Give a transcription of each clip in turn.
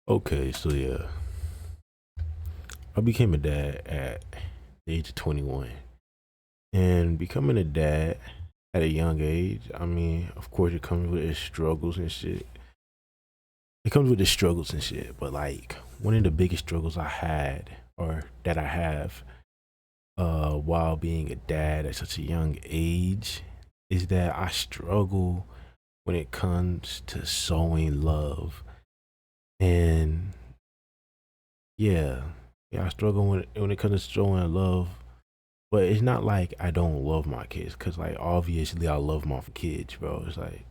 Okay, so yeah, I became a dad at the age of 21. And becoming a dad at a young age, I mean, of course, it comes with its struggles and shit. It comes with its struggles and shit. But like, one of the biggest struggles I had, or that I have, while being a dad at such a young age, is that I struggle when it comes to sowing love. And yeah, yeah, I struggle when it comes to showing love. But it's not like I don't love my kids, cause like obviously I love my kids, bro. It's like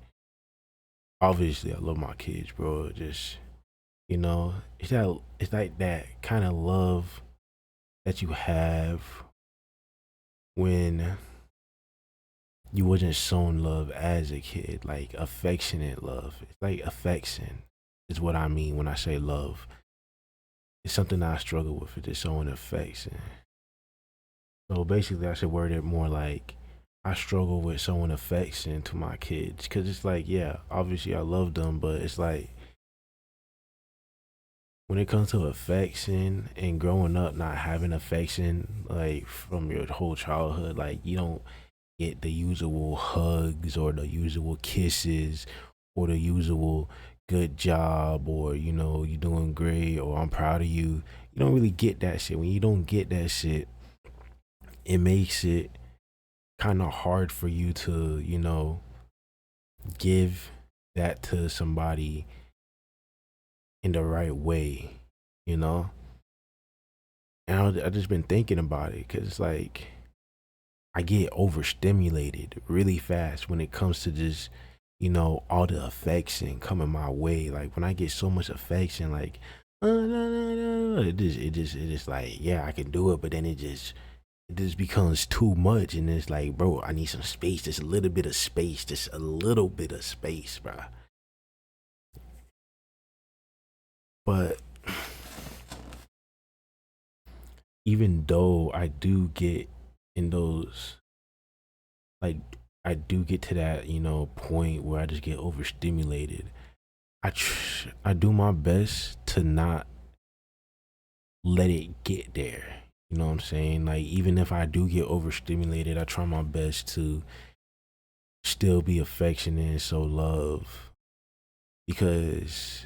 obviously I love my kids, bro. Just it's like that kind of love that you have when you wasn't shown love as a kid, like affectionate love. It's like affection is what I mean when I say love. It's something that I struggle with. It's just showing affection. So basically, I should word it more like I struggle with showing affection to my kids because it's like, yeah, obviously I love them, but it's like when it comes to affection and growing up not having affection, like from your whole childhood, like you don't get the usual hugs or the usual kisses or the usual good job or you're doing great or I'm proud of you. You don't really get that shit. When you don't get that shit, it makes it kind of hard for you to, give that to somebody in the right way, you know? And I just been thinking about it because it's like I get overstimulated really fast when it comes to just, all the affection coming my way. Like when I get so much affection, like, it just like, yeah, I can do it, but then it just becomes too much and it's like, bro, I need some space, just a little bit of space, just a little bit of space, bro. But even though I do get in those, like, I do get to that, point where I just get overstimulated. I do my best to not let it get there. You know what I'm saying? Like, even if I do get overstimulated, I try my best to still be affectionate and show love because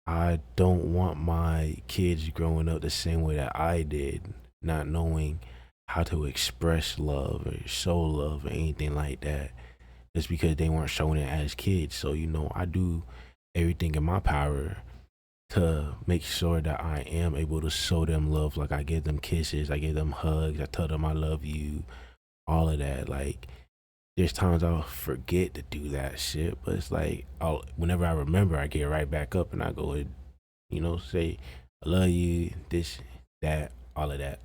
I don't want my kids growing up the same way that I did, not knowing how to express love or show love or anything like that, just because they weren't showing it as kids. So, I do everything in my power to make sure that I am able to show them love. Like, I give them kisses, I give them hugs, I tell them I love you, all of that. Like, there's times I'll forget to do that shit, but it's like whenever I remember, I get right back up and I go and say I love you, this, that, all of that.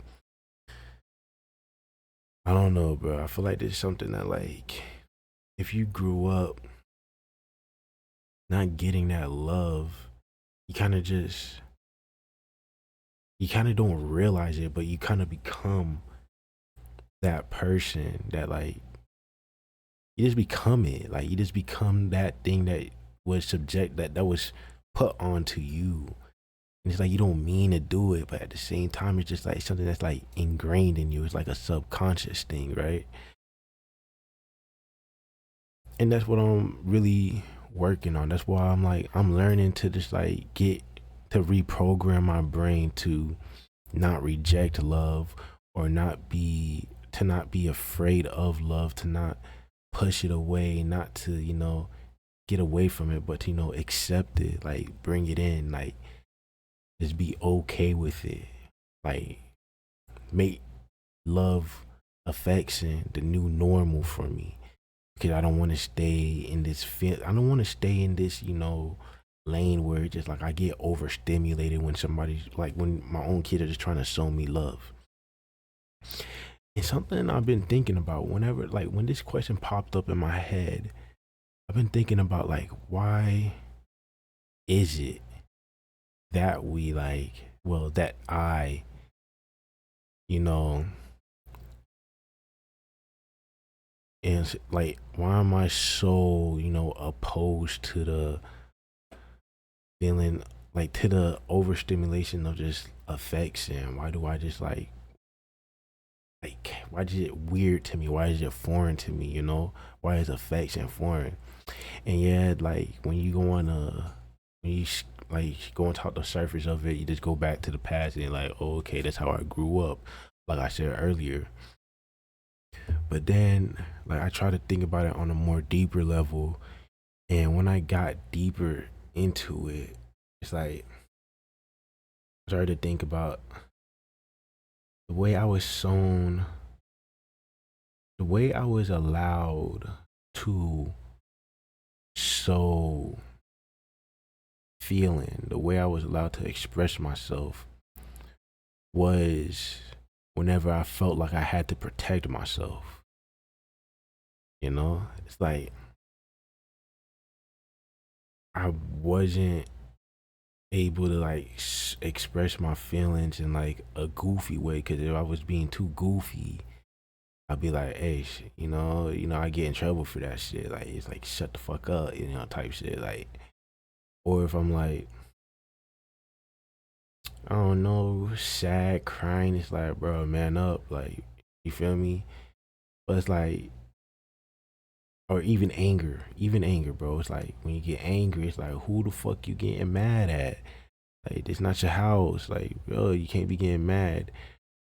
I don't know, bro. I feel like there's something that like if you grew up not getting that love, you kind of just you kind of don't realize it, but you kind of become that person that like you just become it. Like you just become that thing that was that was put onto you. And it's like you don't mean to do it, but at the same time, it's just like something that's like ingrained in you. It's like a subconscious thing, right? And that's what I'm really working on. That's why I'm like I'm learning to just like get to reprogram my brain to not reject love or not be afraid of love, to not push it away, not to, get away from it, but to, accept it, like bring it in, like just be okay with it. Like make love affection the new normal for me because I don't want to stay in this I don't want to stay in this lane where it's just like I get overstimulated when somebody's like when my own kids are just trying to show me love. It's something I've been thinking about whenever like when this question popped up in my head. I've been thinking about like why is it that we like well that I you know and like why am I so opposed to the feeling like to the overstimulation of just affection. Why do I just like why is it weird to me? Why is it foreign to me? You know, why is affection foreign? And yeah, like when you go on when you like go on top the surface of it, you just go back to the past and you're like, oh, okay, that's how I grew up, like I said earlier. But then, like I try to think about it on a more deeper level, and when I got deeper into it, it's like I started to think about the way I was sown, the way I was allowed to sow feeling, the way I was allowed to express myself was whenever I felt like I had to protect myself. You know, it's like I wasn't able to like express my feelings in like a goofy way, because if I was being too goofy, I'd be like, hey, I get in trouble for that shit. Like it's like shut the fuck up, type shit. Like, or if I'm like, I don't know, sad, crying, it's like, bro, man up, like, you feel me? But it's like, or even anger, bro. It's like when you get angry, it's like, who the fuck you getting mad at? Like, it's not your house. Like, bro, you can't be getting mad.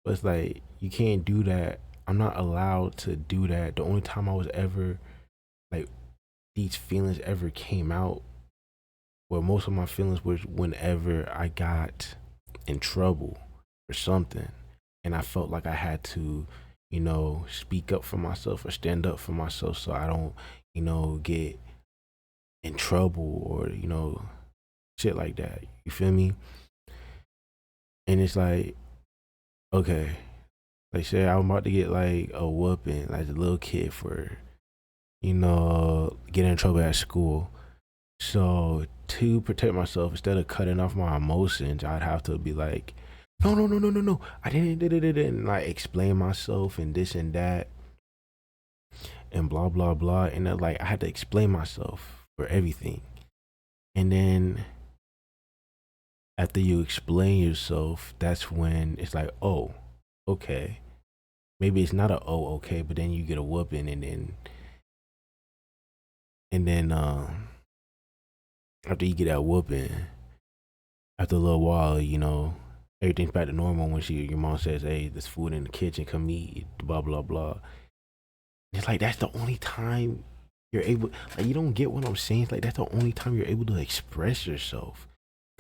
But it's like you can't do that. I'm not allowed to do that. The only time I was ever like these feelings ever came out, where most of my feelings was whenever I got in trouble for something, and I felt like I had to, speak up for myself or stand up for myself so I don't, get in trouble or shit like that. You feel me? And it's like, okay, like say I'm about to get like a whooping like a little kid for getting in trouble at school. So to protect myself, instead of cutting off my emotions, I'd have to be like, no, no, no, no, no, no. I didn't, and like explain myself and this and that and blah blah blah. And then, like I had to explain myself for everything. And then after you explain yourself, that's when it's like, oh, okay. Maybe it's not a oh okay, but then you get a whooping, and then after you get that whooping, after a little while, everything's back to normal when your mom says, hey, there's food in the kitchen, come eat, blah blah blah. It's like that's the only time you're able, like, you don't get what I'm saying. It's like that's the only time you're able to express yourself.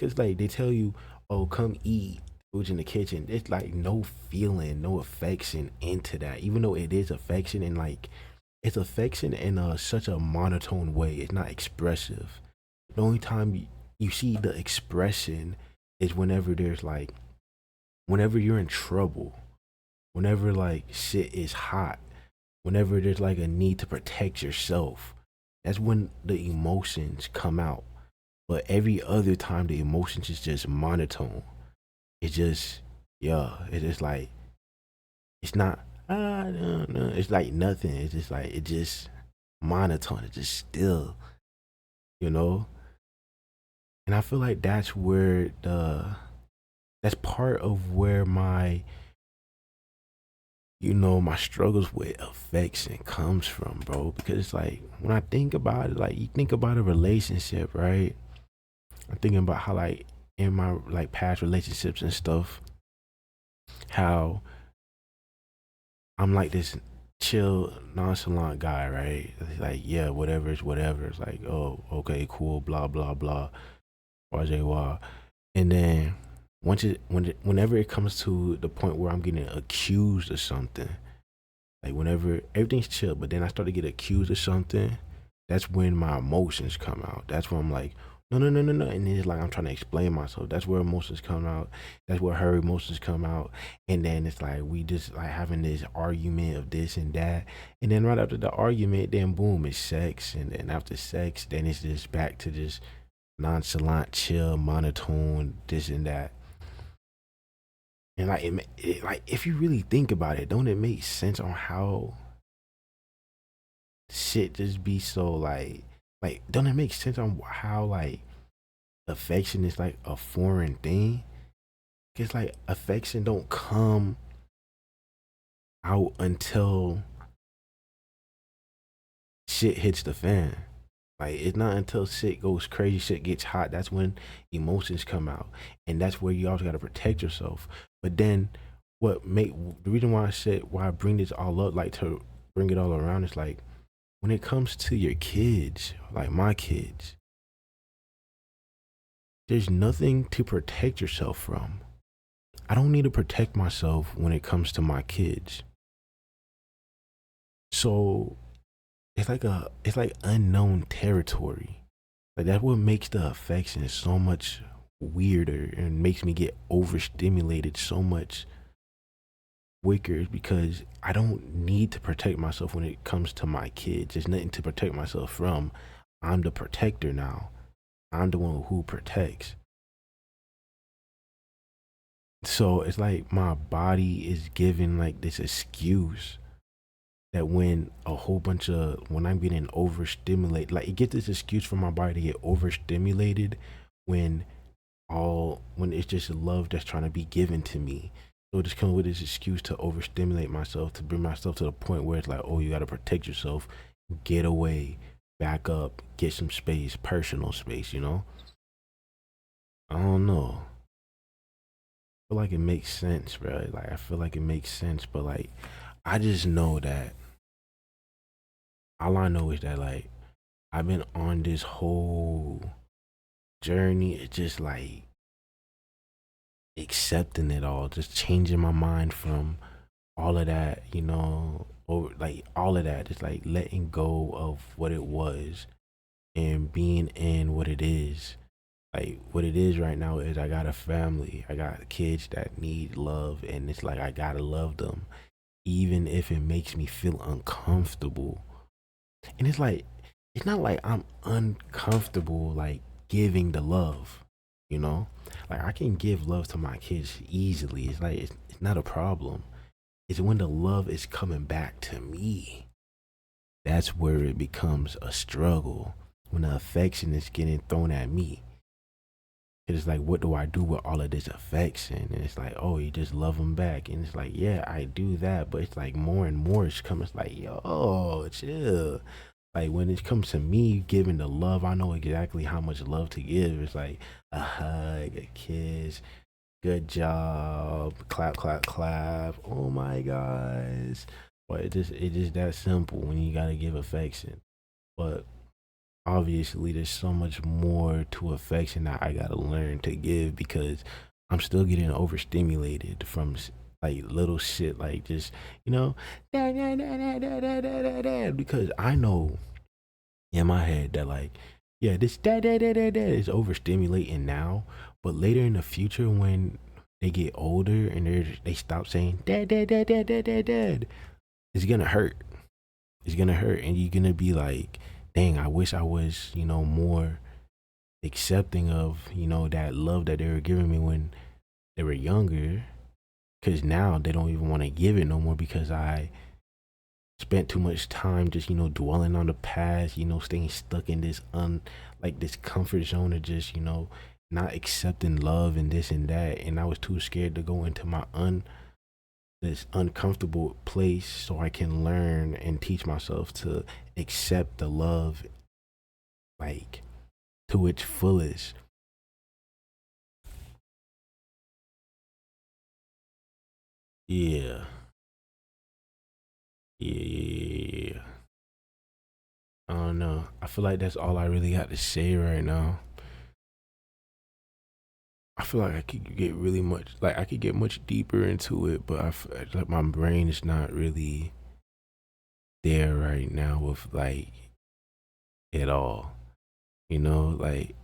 Cause like they tell you, oh, come eat, food's in the kitchen. It's like no feeling, no affection into that. Even though it is affection, and like it's affection in such a monotone way. It's not expressive. The only time you see the expression is whenever there's like, whenever you're in trouble, whenever like shit is hot, whenever there's like a need to protect yourself. That's when the emotions come out. But every other time, the emotions is just monotone. It's just, yeah, it's just like, it's not, no, no. It's like nothing. It's just like, it just monotone. It's just still, you know? And I feel like that's part of where my struggles with affection comes from, bro. Because it's like, when I think about it, like, you think about a relationship, right? I'm thinking about how, like, in my, like, past relationships and stuff, how I'm like this chill, nonchalant guy, right? It's like, yeah, whatever is whatever. It's like, oh, okay, cool, blah, blah, blah, wah. And then whenever it comes to the point where I'm getting accused of something, like whenever everything's chill, but then I start to get accused of something, that's when my emotions come out. That's when I'm like, no, no, no, no, no. And then it's like I'm trying to explain myself. That's where emotions come out. That's where her emotions come out. And then it's like we just like having this argument of this and that. And then right after the argument, then boom, it's sex. And then after sex, then it's just back to just nonchalant, chill, monotone, this and that. And like, like if you really think about it, don't it make sense on how shit just be so like don't it make sense on how like affection is like a foreign thing. It's like affection don't come out until shit hits the fan. Like it's not until shit goes crazy, shit gets hot, that's when emotions come out. And that's where you also gotta protect yourself. But then what make the reason why I said why I bring this all up, like to bring it all around is like when it comes to your kids, like my kids, there's nothing to protect yourself from. I don't need to protect myself when it comes to my kids. So it's like unknown territory. Like that's what makes the affection so much weirder and makes me get overstimulated so much quicker is because I don't need to protect myself when it comes to my kids. There's nothing to protect myself from. I'm the protector now. I'm the one who protects. So it's like my body is given like this excuse that when a whole bunch of when I'm getting overstimulated, like it gets this excuse for my body to get overstimulated when when it's just love that's trying to be given to me. So it just comes with this excuse to overstimulate myself, to bring myself to the point where it's like, oh, you gotta protect yourself, get away, back up, get some space, personal space, you know? I don't know. I feel like it makes sense, bro. Like I feel like it makes sense, but like I just know that all I know is that like I've been on this whole journey. It's just like accepting it all, just changing my mind from all of that, you know, or like all of that, just like letting go of what it was and being in what it is. Like what it is right now is I got a family, I got kids that need love, and it's like I gotta love them, even if it makes me feel uncomfortable. And it's like, it's not like I'm uncomfortable like giving the love, you know? Like I can give love to my kids easily. It's like it's not a problem. It's when the love is coming back to me. That's where it becomes a struggle. When the affection is getting thrown at me. It's like, what do I do with all of this affection? And it's like, oh, you just love them back. And it's like, yeah, I do that. But it's like more and more it's coming. It's like, yo, chill. Like when it comes to me giving the love, I know exactly how much love to give. It's like a hug, a kiss, good job, clap, clap, clap. Oh my gosh. But it just that simple when you gotta give affection. But obviously there's so much more to affection that I gotta learn to give because I'm still getting overstimulated from like little shit like just, you know, because I know in my head that like, yeah, this is overstimulating now, but later in the future when they get older and they stop saying dad, it's gonna hurt. It's gonna hurt, and you're gonna be like, dang, I wish I was, you know, more accepting of, you know, that love that they were giving me when they were younger. Cause now they don't even want to give it no more because I spent too much time just, you know, dwelling on the past, you know, staying stuck in this like this comfort zone of just, you know, not accepting love and this and that. And I was too scared to go into my this uncomfortable place so I can learn and teach myself to accept the love like to its fullest. Yeah. Yeah. I don't know. I feel like that's all I really got to say right now. I feel like I could get really much, like I could get much deeper into it, but I feel like my brain is not really there right now with like it all. You know, like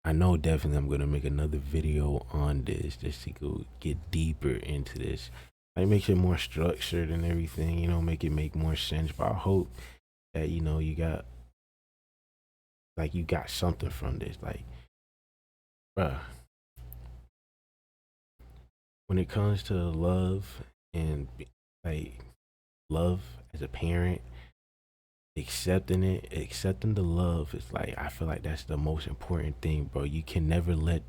I know definitely I'm gonna make another video on this just to go get deeper into this. Like make it more structured and everything, you know, make it make more sense. But I hope that, you know, you got something from this. Like, bruh, when it comes to love and like love as a parent, accepting it, accepting the love is like, I feel like that's the most important thing, bro. You can never let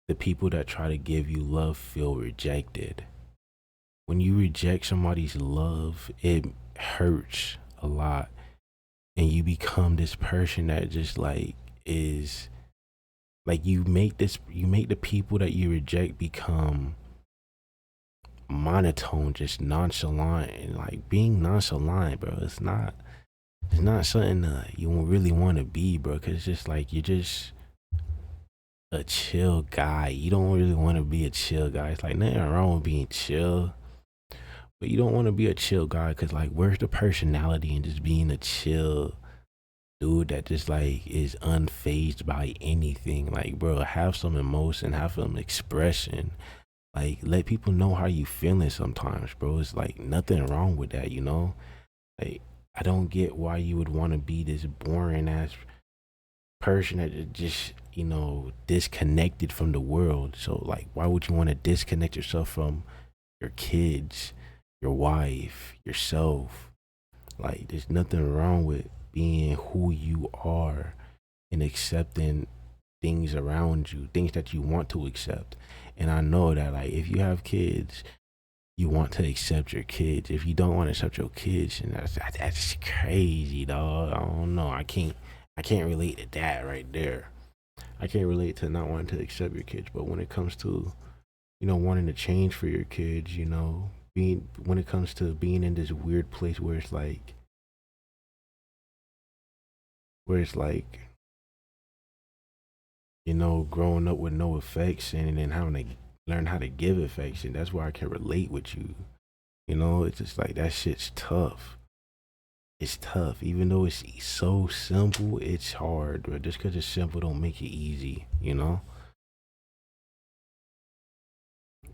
the people that try to give you love feel rejected. When you reject somebody's love, it hurts a lot, and you become this person that just like is like, you make the people that you reject become monotone, just nonchalant. And like, being nonchalant, bro, it's not something you really want to be, bro, because it's just like, you're just a chill guy. You don't really want to be a chill guy. It's like, nothing wrong with being chill, but you don't want to be a chill guy, because like, where's the personality in just being a chill dude that just like is unfazed by anything? Like, bro, have some emotion, have some expression. Like, let people know how you feeling sometimes, bro. It's like nothing wrong with that, you know? Like, I don't get why you would want to be this boring ass person that is just, disconnected from the world. So like, why would you want to disconnect yourself from your kids, your wife, yourself? Like, there's nothing wrong with being who you are and accepting things around you, things that you want to accept. And I know that, like, if you have kids, you want to accept your kids. If you don't want to accept your kids, and that's crazy, dog. I don't know. I can't relate to that right there. I can't relate to not wanting to accept your kids. But when it comes to, wanting to change for your kids, being when it comes to being in this weird place where it's like growing up with no affection and then having to learn how to give affection. That's why I can relate with you. It's just like, that shit's tough. It's tough. Even though it's so simple, it's hard. But just because it's simple don't make it easy.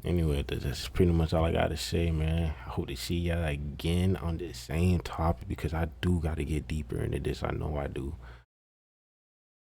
Anyway, that's pretty much all I gotta say, man. I hope to see y'all again on the same topic, because I do gotta get deeper into this. I know I do.